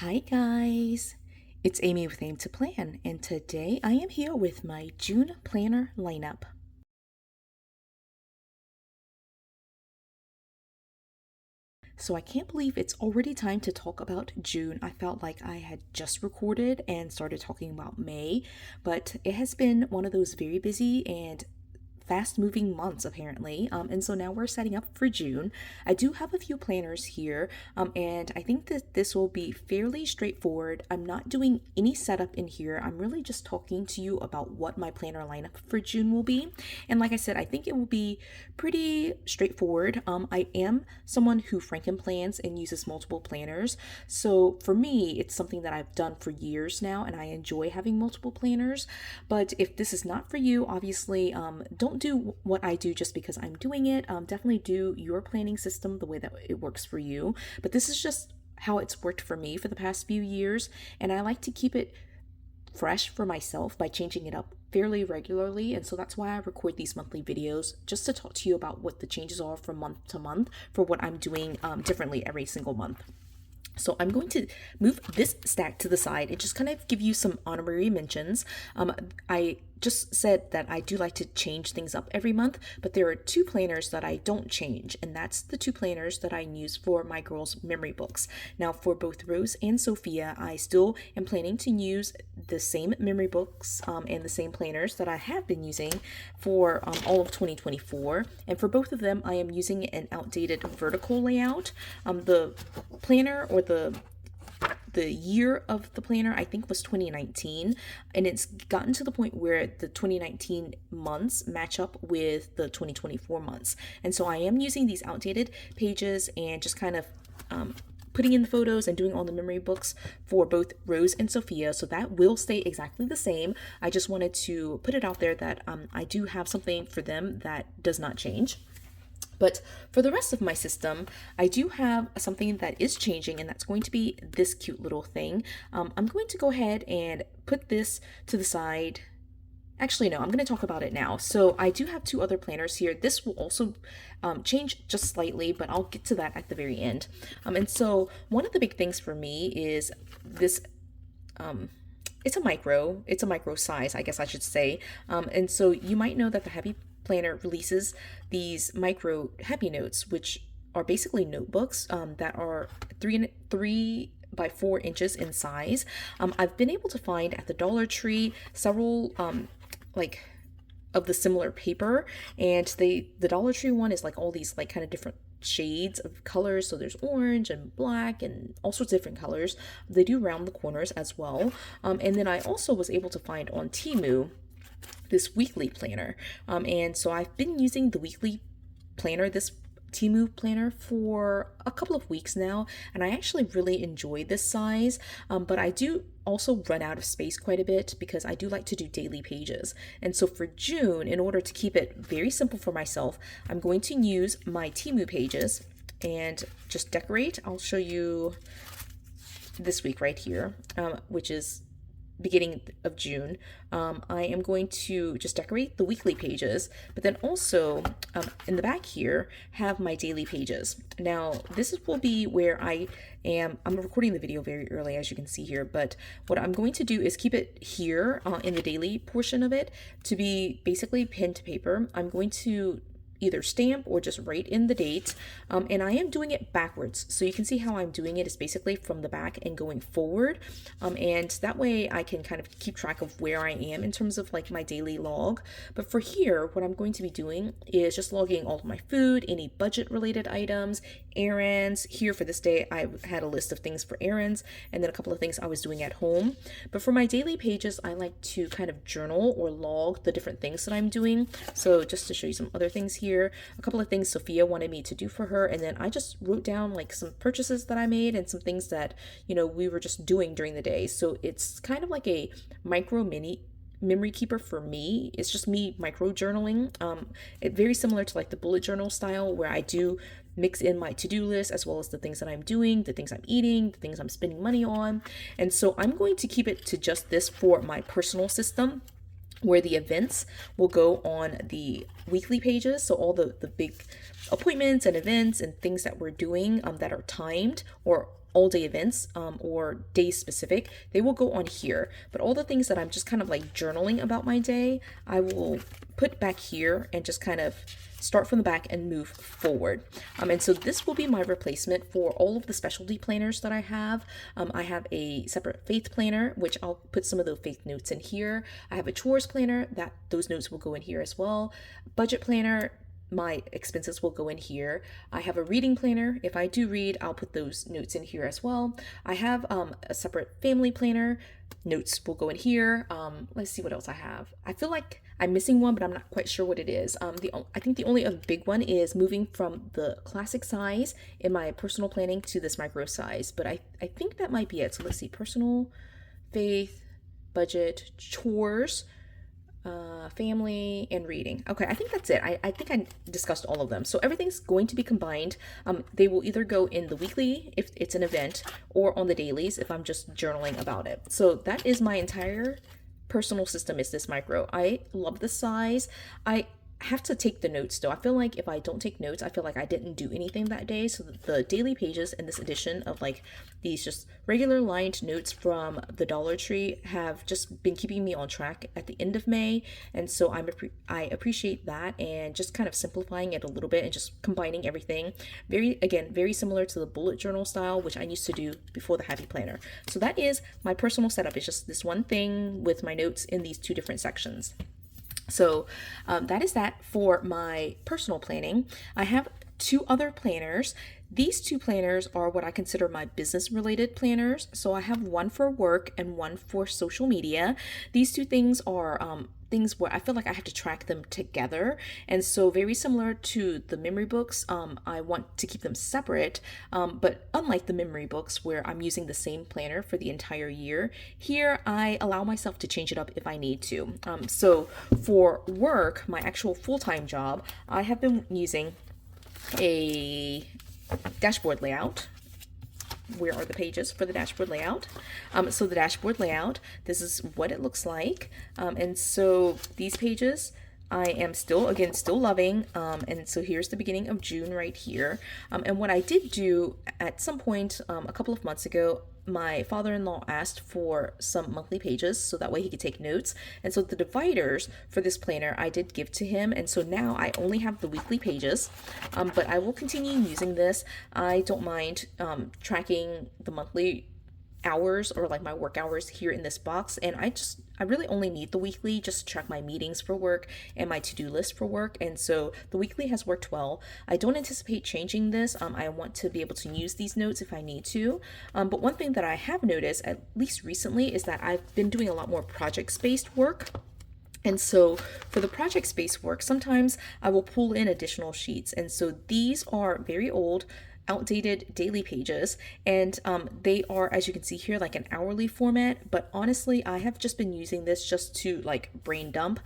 Hi guys, it's Amy with Aim to Plan, and today I am here with my June planner lineup. So I can't believe it's already time to talk about June. I felt like I had just recorded and started talking about May, but it has been one of those very busy and fast moving months apparently, and so now we're setting up for June. I do have a few planners here, and I think that this will be fairly straightforward. I'm not doing any setup in here. I'm really just talking to you about what my planner lineup for June will be, and like I said, I think it will be pretty straightforward. I am someone who Frankenplans and uses multiple planners, so for me it's something that I've done for years now and I enjoy having multiple planners. But if this is not for you, obviously, don't do what I do just because I'm doing it. Definitely do your planning system the way that it works for you. But this is just how it's worked for me for the past few years, and I like to keep it fresh for myself by changing it up fairly regularly. And so that's why I record these monthly videos, just to talk to you about what the changes are from month to month for what I'm doing differently every single month. So I'm going to move this stack to the side and just kind of give you some honorary mentions. I just said that I do like to change things up every month, but there are two planners that I don't change, and that's the two planners that I use for my girls' memory books. Now, for both Rose and Sophia, I still am planning to use the same memory books and the same planners that I have been using for all of 2024. And for both of them, I am using an outdated vertical layout. The planner, or the year of the planner, I think, was 2019, and it's gotten to the point where the 2019 months match up with the 2024 months. And so I am using these outdated pages and just kind of putting in the photos and doing all the memory books for both Rose and Sophia. So that will stay exactly the same. I just wanted to put it out there that I do have something for them that does not change. But for the rest of my system, I do have something that is changing, and that's going to be this cute little thing. I'm going to go ahead and put this to the side. Actually, no, I'm going to talk about it now. So I do have two other planners here. This will also change just slightly, but I'll get to that at the very end. And so one of the big things for me is this. It's a micro size, I guess I should say. And so you might know that the Happy Planner releases these micro Happy Notes, which are basically notebooks that are three by 4 inches in size. I've been able to find at the Dollar Tree several like of the similar paper, and the Dollar Tree one is like all these like kind of different shades of colors. So there's orange and black and all sorts of different colors. They do round the corners as well. And then I also was able to find on Temu this weekly planner. And so I've been using the weekly planner, this Temu planner, for a couple of weeks now, and I actually really enjoy this size, but I do also run out of space quite a bit because I do like to do daily pages. And so for June, in order to keep it very simple for myself, I'm going to use my Temu pages and just decorate. I'll show you this week right here, which is beginning of June. I am going to just decorate the weekly pages, but then also in the back here have my daily pages. Now this will be where I'm recording the video very early, as you can see here, but what I'm going to do is keep it here in the daily portion of it to be basically pen to paper. I'm going to either stamp or just write in the date, and I am doing it backwards, so you can see how I'm doing it is basically from the back and going forward, and that way I can kind of keep track of where I am in terms of like my daily log. But for here, what I'm going to be doing is just logging all of my food, any budget related items, errands. Here for this day I had a list of things for errands and then a couple of things I was doing at home. But for my daily pages, I like to kind of journal or log the different things that I'm doing. So just to show you some other things here, a couple of things Sophia wanted me to do for her, and then I just wrote down like some purchases that I made and some things that, you know, we were just doing during the day. So it's kind of like a micro mini memory keeper for me. It's just me micro journaling. It very similar to like the bullet journal style, where I do mix in my to-do list as well as the things that I'm doing, the things I'm eating, the things I'm spending money on. And so I'm going to keep it to just this for my personal system, where the events will go on the weekly pages. So all the big appointments and events and things that we're doing that are timed, or all day events or day specific, they will go on here. But all the things that I'm just kind of like journaling about my day, I will put back here and just kind of start from the back and move forward. And so this will be my replacement for all of the specialty planners that I have. I have a separate faith planner, which I'll put some of those faith notes in here. I have a chores planner that those notes will go in here as well. Budget planner, my expenses will go in here. I have a reading planner. If I do read, I'll put those notes in here as well. I have a separate family planner. Notes will go in here. Let's see what else I have. I feel like I'm missing one, but I'm not quite sure what it is. I think the only other big one is moving from the classic size in my personal planning to this micro size. But I think that might be it. So let's see, personal, faith, budget, chores, family, and reading. Okay, I think that's it. I think I discussed all of them. So everything's going to be combined. They will either go in the weekly if it's an event, or on the dailies if I'm just journaling about it. So that is my entire personal system, is this micro. I love the size. I have to take the notes though. I feel like if I don't take notes, I feel like I didn't do anything that day. So the daily pages in this edition of like these just regular lined notes from the Dollar Tree have just been keeping me on track at the end of May. And so I appreciate that, and just kind of simplifying it a little bit and just combining everything. Very similar to the bullet journal style, which I used to do before the Happy Planner. So that is my personal setup. It's just this one thing with my notes in these two different sections. So that is that for my personal planning. I have two other planners. These two planners are what I consider my business related planners. So I have one for work and one for social media. These two things are things where I feel like I have to track them together. And so very similar to the memory books, I want to keep them separate. But unlike the memory books where I'm using the same planner for the entire year, here I allow myself to change it up if I need to. So for work, my actual full-time job, I have been using a dashboard layout. Where are the pages for the dashboard layout? So the dashboard layout, this is what it looks like. And so these pages I am still loving. And so here's the beginning of June right here. And what I did do at some point a couple of months ago, my father-in-law asked for some monthly pages so that way he could take notes. And so the dividers for this planner I did give to him. And so now I only have the weekly pages, but I will continue using this. I don't mind tracking the monthly hours or like my work hours here in this box, and I really only need the weekly just to track my meetings for work and my to-do list for work. And so the weekly has worked well. I don't anticipate changing this. I want to be able to use these notes if I need to. But one thing that I have noticed, at least recently, is that I've been doing a lot more project-based work. And so for the project space work, sometimes I will pull in additional sheets. And so these are very old, outdated daily pages, and they are, as you can see here, like an hourly format. But honestly, I have just been using this just to like brain dump,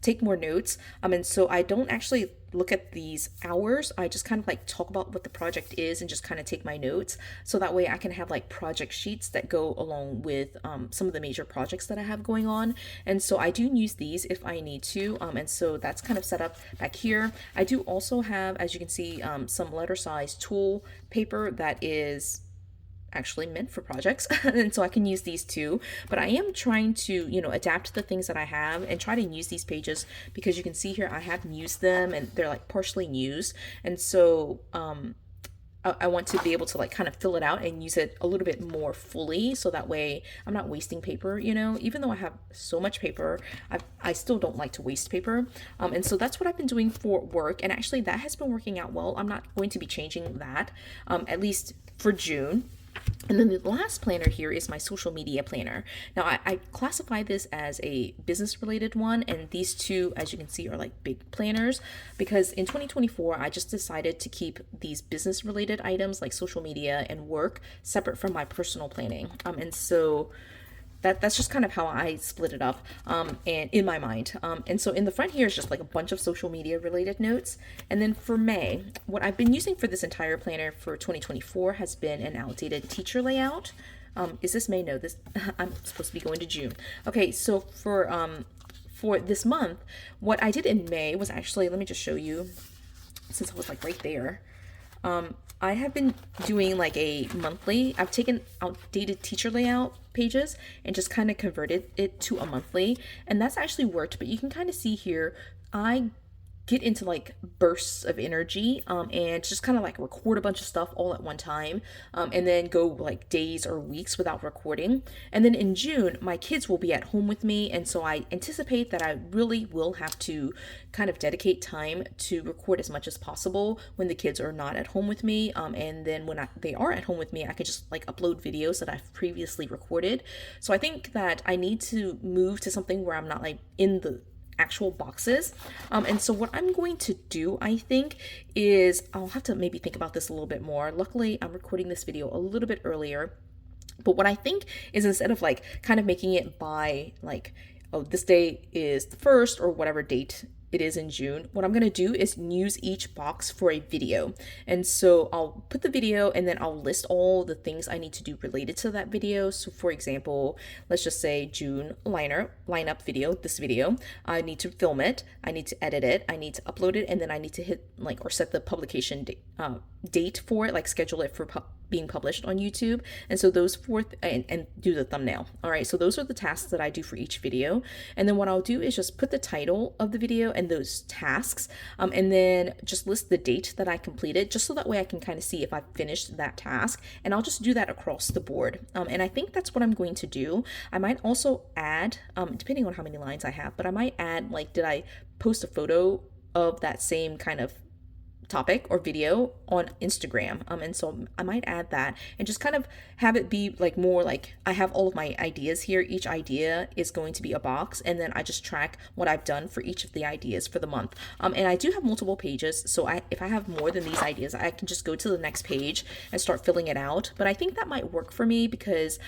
take more notes. And so I don't actually look at these hours. I just kind of like talk about what the project is and just kind of take my notes. So that way I can have like project sheets that go along with some of the major projects that I have going on. And so I do use these if I need to. And so that's kind of set up back here. I do also have, as you can see, some letter size tool paper that is actually meant for projects, and so I can use these too. But I am trying to, adapt the things that I have and try to use these pages, because you can see here I have used them and they're like partially used. And so I want to be able to like kind of fill it out and use it a little bit more fully, so that way I'm not wasting paper. Even though I have so much paper, I still don't like to waste paper. And so that's what I've been doing for work, and actually that has been working out well. I'm not going to be changing that, at least for June. And then the last planner here is my social media planner. Now I classify this as a business related one, and these two, as you can see, are like big planners, because in 2024 I just decided to keep these business related items like social media and work separate from my personal planning. And so that's just kind of how I split it up, and in my mind. And so in the front here is just like a bunch of social media related notes. And then for May, what I've been using for this entire planner for 2024 has been an outdated teacher layout. Is this May? No, this I'm supposed to be going to June. Okay, so for this month, what I did in May was actually, let me just show you, since I was like right there. I have been doing like a monthly. I've taken outdated teacher layout pages and just kind of converted it to a monthly, and that's actually worked. But you can kind of see here, I get into like bursts of energy, and just kind of like record a bunch of stuff all at one time, and then go like days or weeks without recording. And then in June my kids will be at home with me, and so I anticipate that I really will have to kind of dedicate time to record as much as possible when the kids are not at home with me, and then when they are at home with me, I could just like upload videos that I've previously recorded. So I think that I need to move to something where I'm not like in the actual boxes. And so what I'm going to do, I think, is I'll have to maybe think about this a little bit more. Luckily, I'm recording this video a little bit earlier. But what I think is, instead of like kind of making it by like, oh, this day is the first or whatever date it is in June, what I'm going to do is use each box for a video. And so I'll put the video and then I'll list all the things I need to do related to that video. So for example, let's just say June lineup video, this video. I need to film it, I need to edit it, I need to upload it, and then I need to hit like or set the publication date for it, like schedule it for being published on YouTube. And so those four and do the thumbnail. All right, so those are the tasks that I do for each video. And then what I'll do is just put the title of the video and those tasks, and then just list the date that I completed, just so that way I can kind of see if I finished that task. And I'll just do that across the board. And I think that's what I'm going to do. I might also add, depending on how many lines I have, but I might add like, did I post a photo of that same kind of topic or video on Instagram? And so I might add that and just kind of have it be like more like I have all of my ideas here. Each idea is going to be a box, and then I just track what I've done for each of the ideas for the month. And I do have multiple pages, so if I have more than these ideas, I can just go to the next page and start filling it out. But I think that might work for me because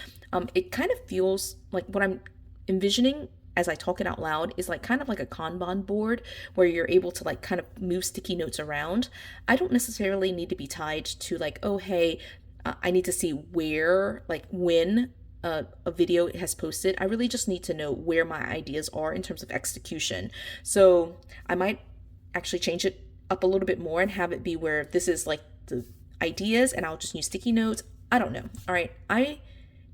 it kind of feels like what I'm envisioning as I talk it out loud is like kind of like a Kanban board where you're able to like kind of move sticky notes around. I don't necessarily need to be tied to like, oh, hey, I need to see where, like when a video has posted. I really just need to know where my ideas are in terms of execution. So I might actually change it up a little bit more and have it be where this is like the ideas and I'll just use sticky notes. I don't know. All right. I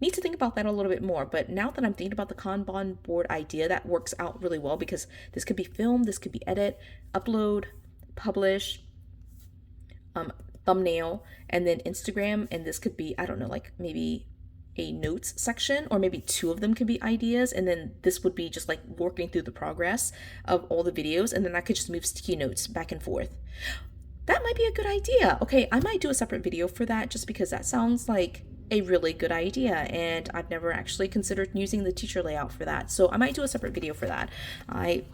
need to think about that a little bit more. But now that I'm thinking about the Kanban board idea, that works out really well because this could be film, this could be edit, upload, publish, thumbnail, and then Instagram. And this could be, I don't know, like maybe a notes section, or maybe two of them could be ideas. And then this would be just like working through the progress of all the videos. And then I could just move sticky notes back and forth. That might be a good idea. Okay, I might do a separate video for that just because that sounds like a really good idea, and I've never actually considered using the teacher layout for that. So I might do a separate video for that. I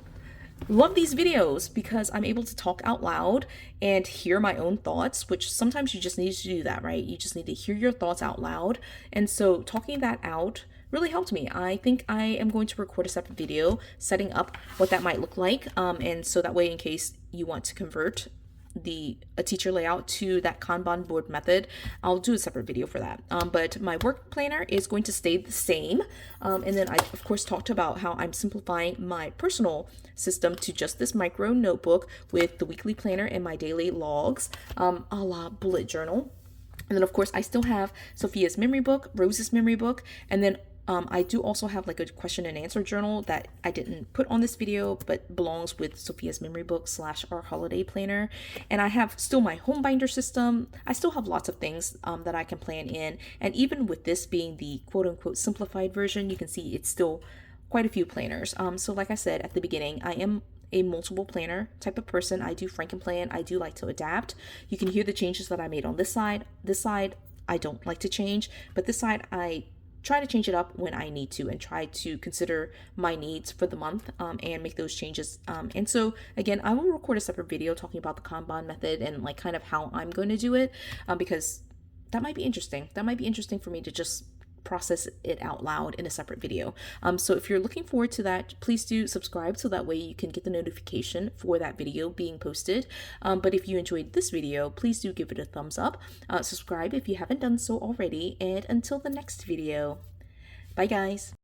love these videos because I'm able to talk out loud and hear my own thoughts, which sometimes you just need to do that, right? You just need to hear your thoughts out loud. And so talking that out really helped me. I think I am going to record a separate video setting up what that might look like. And so that way, in case you want to convert a teacher layout to that Kanban board method, I'll do a separate video for that. But my work planner is going to stay the same. And then I, of course, talked about how I'm simplifying my personal system to just this micro notebook with the weekly planner and my daily logs, a la bullet journal. And then, of course, I still have Sophia's memory book, Rose's memory book, and then I do also have like a question and answer journal that I didn't put on this video, but belongs with Sophia's memory book / our holiday planner. And I have still my home binder system. I still have lots of things that I can plan in. And even with this being the quote unquote simplified version, you can see it's still quite a few planners. So like I said at the beginning, I am a multiple planner type of person. I do Frankenplan. I do like to adapt. You can hear the changes that I made on this side. This side, I don't like to change, but this side, I try to change it up when I need to and try to consider my needs for the month, and make those changes. And so again, I will record a separate video talking about the Kanban method and like kind of how I'm going to do it, because that might be interesting. That might be interesting for me to just process it out loud in a separate video. So if you're looking forward to that, please do subscribe so that way you can get the notification for that video being posted. But if you enjoyed this video, please do give it a thumbs up. Subscribe if you haven't done so already. And until the next video, bye guys.